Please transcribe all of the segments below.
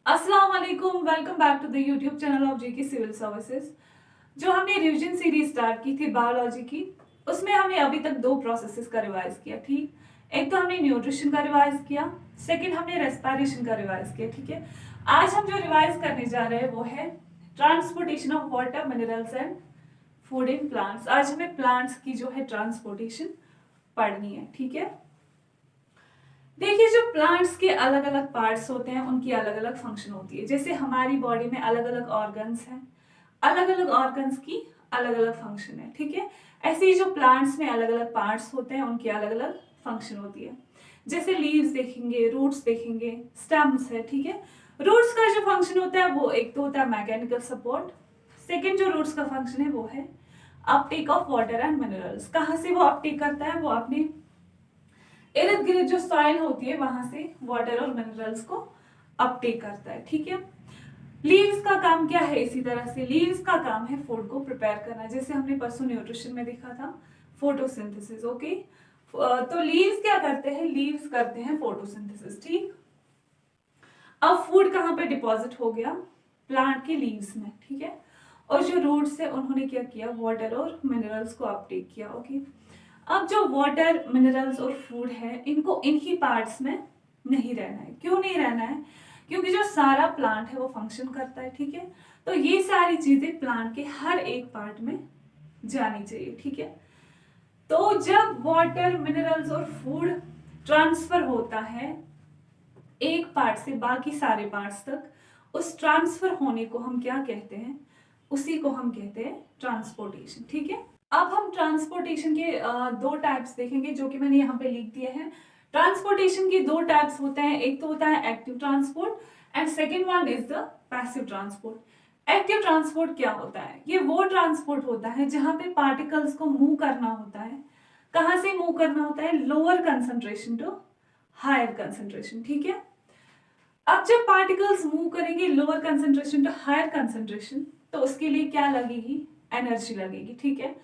अस्सलाम वालेकुम, welcome back to the YouTube channel of JK civil services. जो हमने रिवीजन सीरीज स्टार्ट की थी बायोलॉजी की, उसमें हमने अभी तक दो प्रोसेसेस का रिवाइज किया। ठीक, एक तो हमने न्यूट्रिशन का रिवाइज किया, सेकंड हमने रेस्पिरेशन का रिवाइज किया। ठीक है, आज हम जो रिवाइज करने जा रहे हैं वो है transportation of water, minerals and food in plants. आज हमें प्लांट्स की जो है ट्रांसपोर्टेशन पढ़नी है। ठीक है, देखिए जो प्लांट्स के अलग अलग पार्ट्स होते हैं उनकी अलग अलग फंक्शन होती है। जैसे हमारी बॉडी में अलग अलग ऑर्गन्स हैं, अलग अलग ऑर्गन्स की अलग अलग फंक्शन है। ठीक है, ऐसे ही जो प्लांट्स में अलग अलग पार्ट्स होते हैं उनकी अलग अलग फंक्शन होती है। जैसे लीव्स देखेंगे, रूट्स देखेंगे, स्टेम्स है। ठीक है, रूट्स का जो फंक्शन होता है वो एक तो होता है मैकेनिकल सपोर्ट। सेकेंड जो रूट्स का फंक्शन है वो है Uptake of water and minerals. कहाँ से वो अपटेक करता है? वो अपने इर्द गिर्द जो सॉइल होती है वहां से वाटर और मिनरल्स को अपटेक करता है। ठीक है, लीव्स का काम क्या है? इसी तरह से लीव्स का काम है फूड को प्रिपेयर करना, जैसे हमने परसों न्यूट्रिशन में देखा था फोटोसिंथेसिस। ओके, तो लीव्स क्या करते हैं? लीव्स करते हैं फोटोसिंथेसिस। ठीक, अब फूड कहाँ पे डिपॉजिट हो गया? प्लांट के लीव्स में। ठीक है, और जो रूट्स है उन्होंने क्या किया? वाटर और मिनरल्स को अपटेक किया। ओके, अब जो वाटर, मिनरल्स और फूड है इनको इनही पार्ट्स में नहीं रहना है। क्यों नहीं रहना है? क्योंकि जो सारा प्लांट है वो फंक्शन करता है। ठीक है, तो ये सारी चीजें प्लांट के हर एक पार्ट में जानी चाहिए। ठीक है, तो जब वाटर, मिनरल्स और फूड ट्रांसफर होता है एक पार्ट से बाकी सारे पार्ट्स तक, उस ट्रांसफर होने को हम क्या कहते हैं? उसी को हम कहते हैं ट्रांसपोर्टेशन। ठीक है, अब हम ट्रांसपोर्टेशन के दो टाइप्स देखेंगे जो कि मैंने यहाँ पे लिख दिए हैं। ट्रांसपोर्टेशन के दो टाइप्स होते हैं, एक तो होता है active transport and second one is the passive transport. Active transport क्या होता है? ये वो ट्रांसपोर्ट होता है जहां पे पार्टिकल्स को मूव करना होता है। कहां से मूव करना होता है? Lower concentration to higher concentration. ठीक है, अब जब पार्टिकल्स मूव करेंगे lower concentration to higher concentration, तो उसके लिए क्या लगेगी? एनर्जी लगेगी। ठीक है,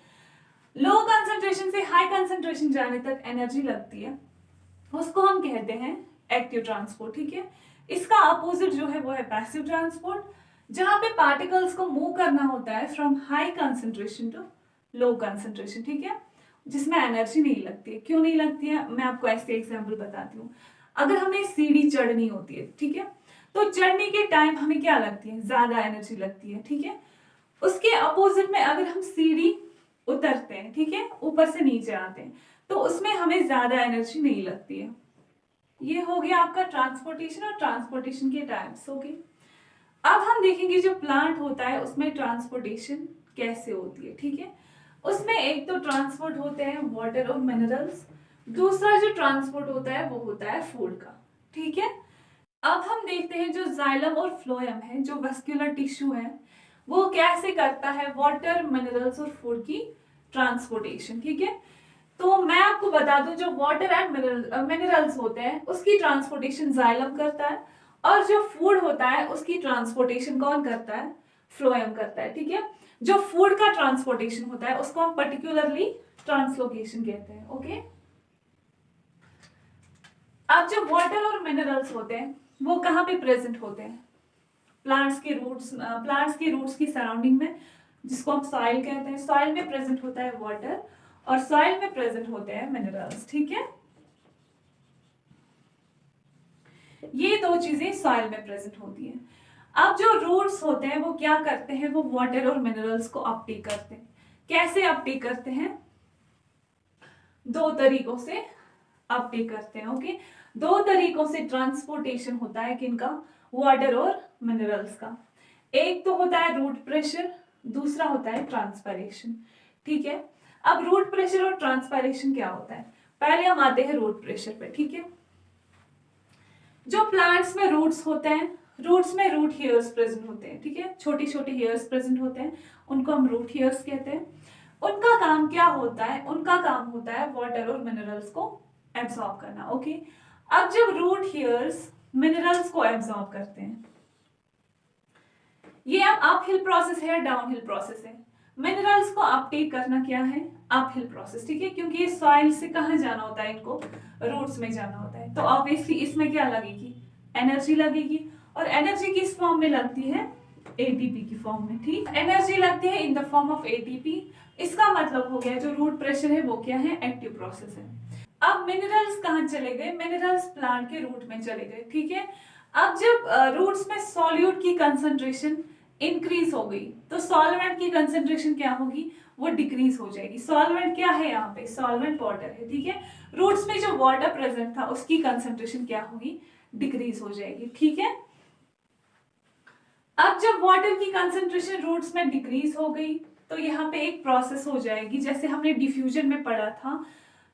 लो कंसंट्रेशन से हाई कंसंट्रेशन जाने तक एनर्जी लगती है, उसको हम कहते हैं एक्टिव ट्रांसपोर्ट। ठीक है, इसका अपोजिट जो है वो है पैसिव ट्रांसपोर्ट, जहां पे पार्टिकल्स को मूव करना होता है from high concentration to low concentration. ठीक है, जिसमें एनर्जी नहीं लगती है। क्यों नहीं लगती है? मैं आपको ऐसे एग्जाम्पल बताती हूँ। अगर हमें सीढ़ी चढ़नी होती है, ठीक है, तो चढ़ने के टाइम हमें क्या लगती है? ज्यादा एनर्जी लगती है। ठीक है, उसके अपोजिट में अगर हम सीढ़ी उतरते हैं, ठीक है, ऊपर से नीचे आते हैं, तो उसमें हमें ज्यादा एनर्जी नहीं लगती है। ये हो गया आपका ट्रांसपोर्टेशन और ट्रांसपोर्टेशन के टाइप्स। हो गए, अब हम देखेंगे जो प्लांट होता है उसमें ट्रांसपोर्टेशन कैसे होती है। ठीक है, उसमें एक तो ट्रांसपोर्ट होते हैं वाटर और मिनरल्स, दूसरा जो ट्रांसपोर्ट होता है वो होता है फूड का। ठीक है, अब हम देखते हैं जो जाइलम और फ्लोएम है, जो वस्कुलर टिश्यू है, वो कैसे करता है वाटर, मिनरल्स और फूड की ट्रांसपोर्टेशन। ठीक है, तो मैं आपको बता दूं जो वाटर एंड मिनरल्स होते हैं उसकी ट्रांसपोर्टेशन जाइलम करता है, और जो फूड होता है उसकी ट्रांसपोर्टेशन कौन करता है? फ्लोएम करता है। ठीक है, जो फूड का ट्रांसपोर्टेशन होता है उसको हम पर्टिकुलरली ट्रांसलोकेशन कहते हैं। ओके, अब जो वाटर और मिनरल्स होते हैं वो कहाँ पे प्रेजेंट होते हैं? प्लांट्स के रूट्स की सराउंडिंग में, जिसको हम सॉइल कहते हैं। सॉइल में प्रेजेंट होता है वाटर और सॉइल में प्रेजेंट होते हैं मिनरल्स। ठीक है, ये दो चीजें सॉइल में प्रेजेंट होती हैं। अब जो रूट्स होते हैं वो क्या करते हैं? वो वाटर और मिनरल्स को अपटेक करते हैं। कैसे अपटेक करते हैं? दो तरीकों से अपटेक करते हैं। ओके, दो तरीकों से ट्रांसपोर्टेशन होता है किनका? वाटर और मिनरल्स का। एक तो होता है रूट प्रेशर, दूसरा होता है ट्रांसपायरेशन। ठीक है, अब रूट प्रेशर और ट्रांसपायरेशन क्या होता है? पहले हम आते हैं रूट प्रेशर पे। ठीक है, जो प्लांट्स में रूट्स होते हैं, रूट्स में रूट हेयर्स प्रेजेंट होते हैं। ठीक है, छोटी छोटी हेयर्स प्रेजेंट होते हैं, उनको हम रूट हेयर्स कहते हैं। उनका काम क्या होता है? उनका काम होता है वाटर और मिनरल्स को एब्सॉर्ब करना। ओके, अब जब रूट हेयर्स मिनरल्स को एब्सॉर्ब करते हैं, ये अब अपहिल प्रोसेस है या डाउनहिल प्रोसेस है? मिनरल्स को अपटेक करना क्या है? Uphill process. ठीक है, क्योंकि ये सॉइल से कहाँ जाना होता है? इनको रूट्स में जाना होता है, तो ऑब्वियसली इसमें क्या लगेगी? एनर्जी लगेगी, और एनर्जी किस फॉर्म में लगती है? एटीपी की फॉर्म में। ठीक, एनर्जी लगती है in the form of ATP. इसका मतलब हो गया जो रूट प्रेशर है वो क्या है? एक्टिव प्रोसेस है। अब मिनरल्स कहाँ चले गए? मिनरल्स प्लांट के रूट में चले गए। ठीक है, अब जब रूट्स में सॉल्यूट की कंसंट्रेशन इंक्रीज हो गई तो सॉल्वेंट की कंसंट्रेशन क्या होगी? वो डिक्रीज हो जाएगी। सॉल्वेंट क्या है यहाँ पे? सॉल्वेंट वाटर है। ठीक है, रूट्स में जो वाटर प्रेजेंट था उसकी कंसंट्रेशन क्या होगी? डिक्रीज हो जाएगी। ठीक है, अब जब वाटर की कंसंट्रेशन रूट्स में डिक्रीज हो गई तो यहाँ पे एक प्रोसेस हो जाएगी, जैसे हमने डिफ्यूजन में पढ़ा था,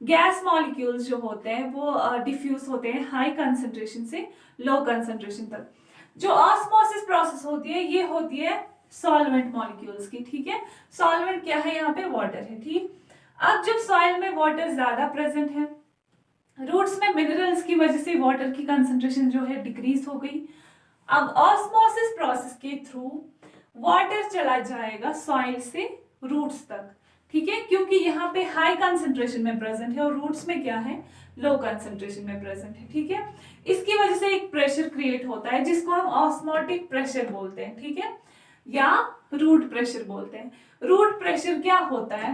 गैस मॉलिक्यूल्स जो होते हैं वो डिफ्यूज होते हैं हाई कंसंट्रेशन से लो कंसंट्रेशन तक। जो ऑस्मोसिस प्रोसेस होती है ये होती है सॉल्वेंट मॉलिक्यूल्स की। ठीक है, सॉल्वेंट क्या है? यहाँ पे वाटर है। ठीक, अब जब सॉइल में वाटर ज्यादा प्रेजेंट है, रूट्स में मिनरल्स की वजह से वाटर की कंसंट्रेशन जो है डिक्रीज हो गई। अब ऑस्मोसिस प्रोसेस के थ्रू वाटर चला जाएगा सॉइल से रूट्स तक। ठीक है, क्योंकि यहाँ पे हाई कंसंट्रेशन में प्रेजेंट है और रूट्स में क्या है? लो कंसंट्रेशन में प्रेजेंट है। ठीक है, इसकी वजह से एक प्रेशर क्रिएट होता है जिसको हम ऑस्मोटिक प्रेशर बोलते हैं। ठीक है, या रूट प्रेशर बोलते हैं। रूट प्रेशर क्या होता है?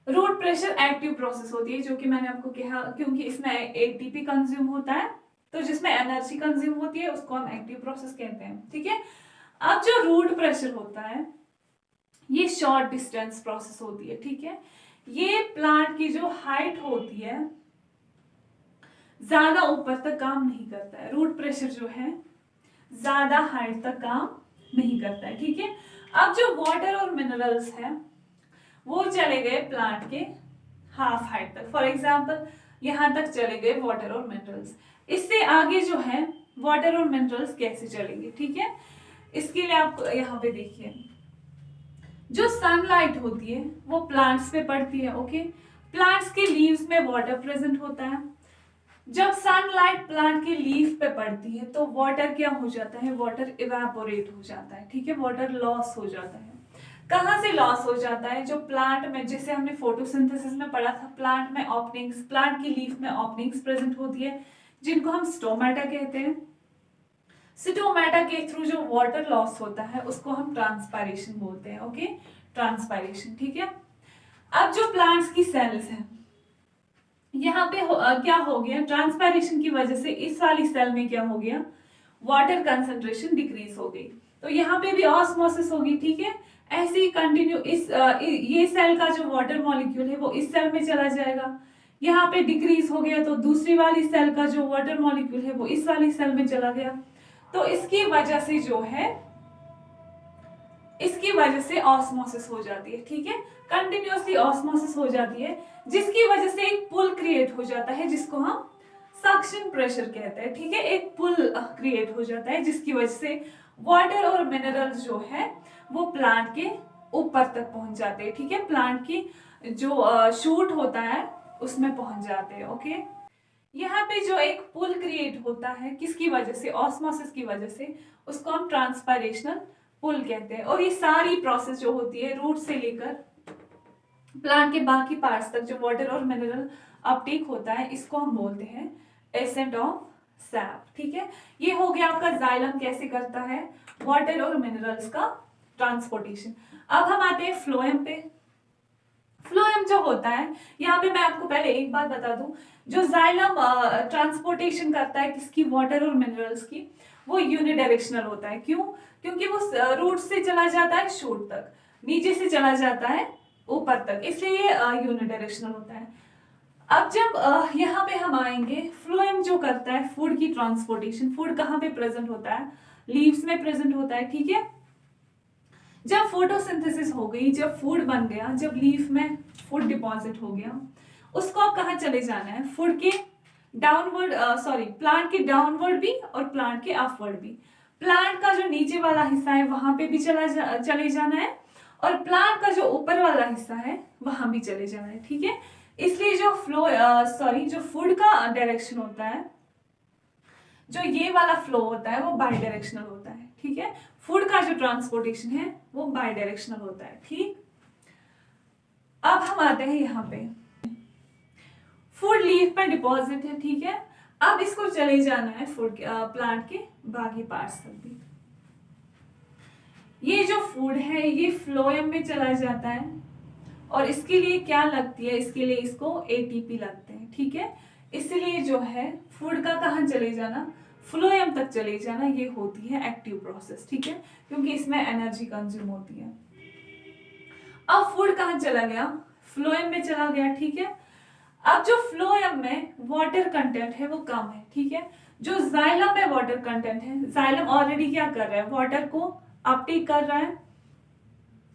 रूट प्रेशर एक्टिव प्रोसेस होती है, जो कि मैंने आपको कहा, क्योंकि इसमें एटीपी कंज्यूम होता है तो जिसमें एनर्जी कंज्यूम होती है उसको हम एक्टिव प्रोसेस कहते हैं। ठीक है, अब जो रूट प्रेशर होता है ये शॉर्ट डिस्टेंस प्रोसेस होती है। ठीक है, ये प्लांट की जो हाइट होती है ज्यादा ऊपर तक काम नहीं करता है। रूट प्रेशर जो है ज्यादा हाइट तक काम नहीं करता है। ठीक है, अब जो वाटर और मिनरल्स है वो चले गए प्लांट के हाफ हाइट तक। फॉर एग्जाम्पल यहां तक चले गए वाटर और मिनरल्स। इससे आगे जो है वाटर और मिनरल्स कैसे चलेंगे? ठीक है, इसके लिए आप यहाँ पे देखिए, जो सनलाइट होती है वो प्लांट्स पे पड़ती है। ओके, प्लांट्स के लीव्स में वाटर प्रेजेंट होता है। जब सनलाइट प्लांट के लीफ पे पड़ती है तो वाटर क्या हो जाता है? वाटर इवेपोरेट हो जाता है। ठीक है, वाटर लॉस हो जाता है। कहाँ से लॉस हो जाता है? जो प्लांट में, जैसे हमने फोटोसिंथेसिस में पढ़ा था, प्लांट में ओपनिंग्स, प्लांट की लीफ में ओपनिंग्स प्रेजेंट होती है जिनको हम स्टोमेटा कहते हैं। स्टोमेटा के थ्रू जो वाटर लॉस होता है उसको हम ट्रांसपायरेशन बोलते हैं। Okay, transpiration. ठीक है, अब जो प्लांट्स की सेल्स हैं यहाँ पे क्या हो गया? ट्रांसपायरेशन की वजह से इस वाली सेल में क्या हो गया? वाटर कंसंट्रेशन डिक्रीज हो गई, तो यहाँ पे भी ऑस्मोसिस होगी। ठीक है, ऐसे ही कंटिन्यू ये सेल का जो वाटर मॉलिक्यूल है वो इस सेल में चला जाएगा। यहाँ पे डिक्रीज हो गया तो दूसरी वाली सेल का जो वाटर मॉलिक्यूल है वो इस वाली सेल में चला गया। तो इसकी वजह से जो है, इसकी वजह से ऑस्मोसिस हो जाती है। ठीक है, कंटिन्यूअसली ऑस्मोसिस हो जाती है जिसकी वजह से एक पुल क्रिएट हो जाता है जिसको हम सक्शन प्रेशर कहते हैं। ठीक है, एक पुल क्रिएट हो जाता है जिसकी वजह से वाटर और मिनरल्स जो है वो प्लांट के ऊपर तक पहुंच जाते हैं। ठीक है, प्लांट की जो शूट होता है उसमें पहुंच जाते हैं। ओके, यहाँ पे जो एक पुल क्रिएट होता है किसकी वजह से? ऑस्मोसिस की वजह से, उसको हम ट्रांसपायरेशनल पुल कहते हैं। और ये सारी प्रोसेस जो होती है रूट से लेकर प्लांट के बाकी पार्ट्स तक जो वाटर और मिनरल अपटेक होता है इसको हम बोलते हैं एसेंट ऑफ सैप। ठीक है, ये हो गया आपका जाइलम कैसे करता है वाटर और मिनरल्स का ट्रांसपोर्टेशन। अब हम आते हैं फ्लोएम पे। फ्लोएम जो होता है, यहाँ पे मैं आपको पहले एक बात बता दूं, जो जाइलम ट्रांसपोर्टेशन करता है किसकी? वाटर और मिनरल्स की, वो यूनिडायरेक्शनल होता है। क्यों? क्योंकि वो रूट से चला जाता है शूट तक, नीचे से चला जाता है ऊपर तक, इसलिए यूनिडायरेक्शनल होता है। अब जब यहाँ पे हम आएंगे, फ्लोएम जो करता है फूड की ट्रांसपोर्टेशन। फूड कहाँ पे प्रेजेंट होता है? लीव्स में प्रेजेंट होता है। ठीक है, जब फोटोसिंथेसिस हो गई, जब फूड बन गया, जब लीफ में फूड डिपॉजिट हो गया, उसको अब कहाँ चले जाना है? फूड के डाउनवर्ड, प्लांट के डाउनवर्ड भी और प्लांट के अपवर्ड भी। प्लांट का जो नीचे वाला हिस्सा है वहां पे भी चले जाना है और प्लांट का जो ऊपर वाला हिस्सा है वहां भी चले जाना है। ठीक है, इसलिए जो फूड का डायरेक्शन होता है, जो ये वाला फ्लो होता है वो बाई डायरेक्शनल होता है। ठीक है, फूड का जो ट्रांसपोर्टेशन है वो बाई डायरेक्शनल होता है। ठीक, अब हम आते हैं यहाँ पे, फूड लीफ पे डिपॉजिट है। ठीक है, अब इसको चले जाना है फूड प्लांट के बाकी पार्ट्स तक भी। ये जो फूड है ये फ्लोएम में चला जाता है और इसके लिए क्या लगती है, इसके लिए इसको एटीपी लगते हैं, ठीक है। इसलिए जो है फूड का कहाँ चले जाना, फ्लोएम तक चले जाना, ये होती है एक्टिव प्रोसेस, ठीक है, क्योंकि इसमें एनर्जी कंज्यूम होती है। अब फूड कहाँ चला गया, फ्लोएम में चला गया, ठीक है। अब जो फ्लोएम में वाटर कंटेंट है वो कम है, ठीक है। जो जाइलम में वाटर कंटेंट है, जाइलम ऑलरेडी क्या कर रहा है, वाटर को अपटेक कर रहा है।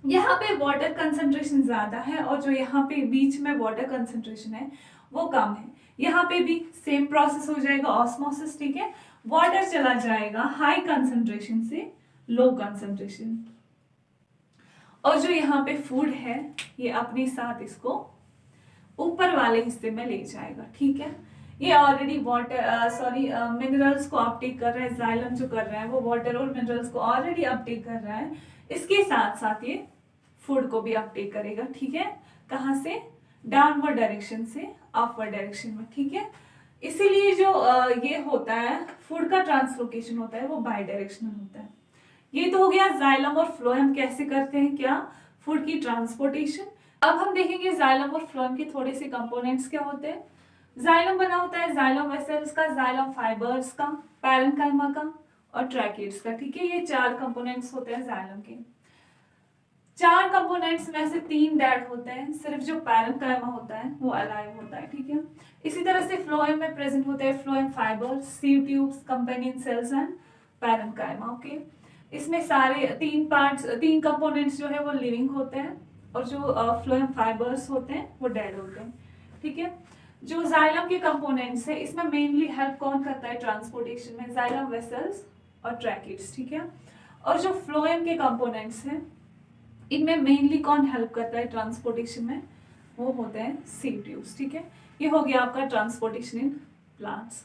यहाँ पे वाटर कंसंट्रेशन ज्यादा है और जो यहाँ पे बीच में वाटर कंसंट्रेशन है वो कम है। यहाँ पे भी सेम प्रोसेस हो जाएगा, ऑस्मोसिस, ठीक है। वाटर चला जाएगा हाई कंसंट्रेशन से लो कंसंट्रेशन, और जो यहाँ पे फूड है ये अपने साथ इसको ऊपर वाले हिस्से में ले जाएगा, ठीक है। ये ऑलरेडी वाटर मिनरल्स को अपटेक कर रहा है, जाइलम जो कर रहा है वो वाटर और मिनरल्स को ऑलरेडी अपटेक कर रहा है, इसके साथ साथ ये फूड को भी अपटेक करेगा, ठीक है। कहाँ से, डाउनवर्ड डायरेक्शन से अपवर्ड डायरेक्शन में, ठीक है। इसीलिए जो ये होता है फूड का ट्रांसलोकेशन होता है वो बाई डायरेक्शनल होता है। ये तो हो गया जाइलम और फ्लोएम कैसे करते हैं क्या, फूड की ट्रांसपोर्टेशन। अब हम देखेंगे जाइलम और फ्लोएम के थोड़े से कंपोनेंट्स क्या होते हैं। जाइलम बना होता है जाइलम वेसल्स का, जाइलम फाइबर्स का, पैरेन्काइमा का और ट्रैकिड्स का, ठीक है। ये 4 कंपोनेंट्स होते हैं जाइलम के। 4 कंपोनेंट्स में से 3 डेड होते हैं, सिर्फ जो पैरेन्काइमा होता है वो अलाइव होता है, ठीक है। इसी तरह से फ्लोएम में प्रेजेंट होते हैं phloem fibres, sieve tubes, companion cells and parenchyma, okay. इसमें सारे 3 कंपोनेंट्स जो है वो लिविंग होते हैं और जो फ्लोएम फाइबर्स होते हैं वो डेड होते हैं, ठीक है। जो जाइलम के कंपोनेंट्स है इसमें मेनली हेल्प कौन करता है ट्रांसपोर्टेशन में, जाइलम वेसल्स और ट्रैकिड्स, ठीक है। और जो फ्लोएम के कंपोनेंट्स हैं इनमें मेनली कौन हेल्प करता है ट्रांसपोर्टेशन में, वो होते हैं सीव ट्यूब्स, ठीक है। ये हो गया आपका ट्रांसपोर्टेशन इन प्लांट्स।